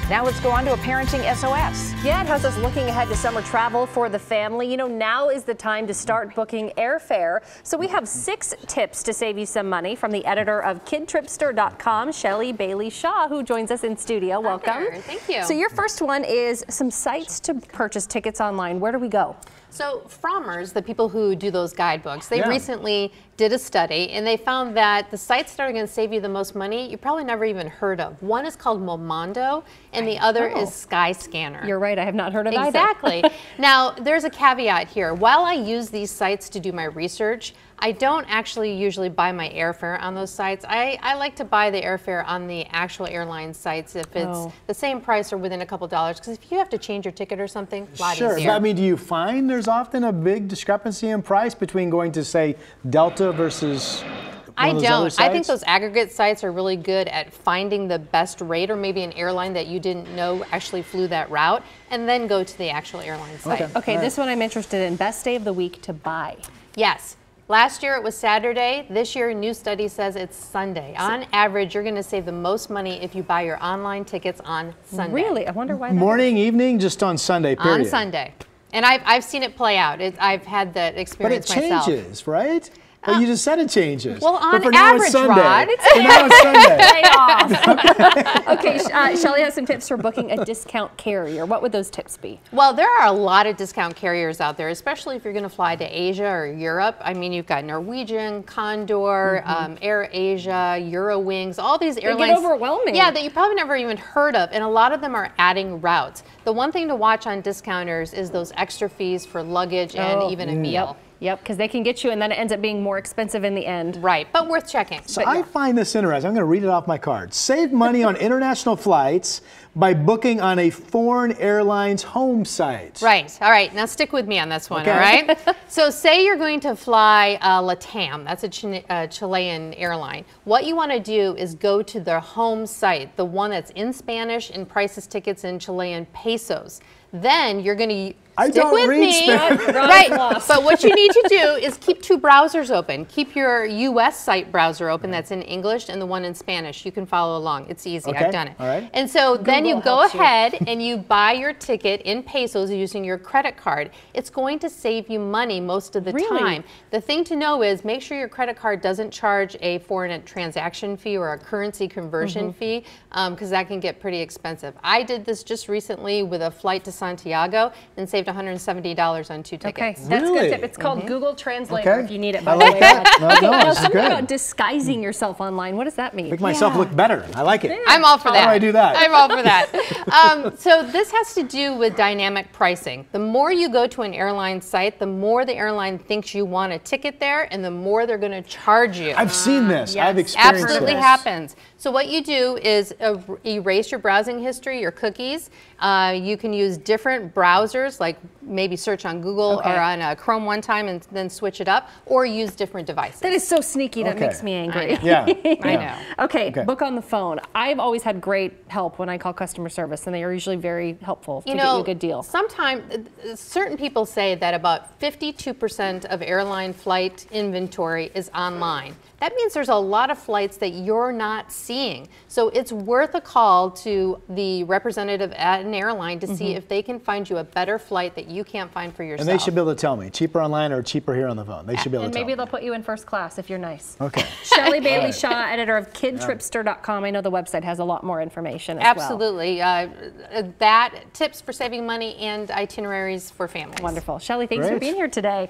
Now let's go on to a parenting SOS. Yeah, it has us looking ahead to summer travel for the family. You know, now is the time to start booking airfare. So we have 6 tips to save you some money from the editor of KidTripster.com, Shelly Bailey Shaw, who joins us in studio. Welcome. Hi there. Thank you. So your first one is some sites to purchase tickets online. Where do we go? So Frommers, the people who do those guidebooks, they recently did a study and they found that the sites that are going to save you the most money, you probably never even heard of. One is called Momondo and the other is Skyscanner. You're right, I have not heard of Exactly. either. Now, there's a caveat here. While I use these sites to do my research, I don't actually usually buy my airfare on those sites. I like to buy the airfare on the actual airline sites if it's the same price or within a couple dollars, because if you have to change your ticket or something, a lot easier. Sure, I mean, do you find there's often a big discrepancy in price between going to, say, Delta versus I don't. I think those aggregate sites are really good at finding the best rate, or maybe an airline that you didn't know actually flew that route, and then go to the actual airline site. Okay, this one I'm interested in. Best day of the week to buy. Yes. Last year it was Saturday. This year a new study says it's Sunday. On average, you're going to save the most money if you buy your online tickets on Sunday. Really? I wonder why. Morning, evening, just on Sunday, period. On Sunday. And I've seen it play out. I've had that experience myself. But it changes, right? Well, you just said it changes. Well, on for now average, it's Sunday. Rod. For now it's Sunday. Okay, Shelly has some tips for booking a discount carrier. What would those tips be? Well, there are a lot of discount carriers out there, especially if you're going to fly to Asia or Europe. I mean, you've got Norwegian, Condor, Air Asia, Eurowings, all these airlines. They get overwhelming. Yeah, that you probably never even heard of, and a lot of them are adding routes. The one thing to watch on discounters is those extra fees for luggage and even a meal. Yep, because they can get you and then it ends up being more expensive in the end. Right, but worth checking. So I find this interesting. I'm going to read it off my card. Save money on international flights by booking on a foreign airline's home site. Right, all right, now stick with me on this one, all right? So say you're going to fly LATAM, that's a Chilean airline. What you want to do is go to their home site, the one that's in Spanish and prices tickets in Chilean pesos. Then you're going to stick with me, right? But what you need to do is keep 2 browsers open. Keep your U.S. site browser open that's in English and the one in Spanish. You can follow along. It's easy. I've done it. All right. And so then you go ahead and you buy your ticket in pesos using your credit card. It's going to save you money most of the time. The thing to know is make sure your credit card doesn't charge a foreign transaction fee or a currency conversion fee, because that can get pretty expensive. I did this just recently with a flight to Santiago and saved $170 on 2 tickets. Okay, that's a good tip. It's called Google Translator if you need it, by I the like way. that. Now something about disguising yourself online. What does that mean? Make myself look better. I like it. I'm all for that. How do I do that? I'm all for that. So this has to do with dynamic pricing. The more you go to an airline site, the more the airline thinks you want a ticket there, and the more they're going to charge you. I've seen this. Yes. I've experienced Absolutely this. happens. So what you do is erase your browsing history, your cookies. You can use different browsers, like maybe search on Google or on Chrome one time and then switch it up, or use different devices. That is so sneaky. That makes me angry. I know. Okay, book on the phone. I've always had great help when I call customer service, and they are usually very helpful to get you a good deal. Sometimes certain people say that about 52% of airline flight inventory is online. That means there's a lot of flights that you're not seeing. So it's worth a call to the representative at an airline to see if they can find you a better flight that you can't find for yourself. And they should be able to tell me, cheaper online or cheaper here on the phone. They should be able to tell me. And maybe they'll put you in first class if you're nice. Okay. Shelly Bailey Shaw, editor of KidTripster.com. I know the website has a lot more information as well. Absolutely. That tips for saving money and itineraries for families. Wonderful. Shelly, thanks for being here today.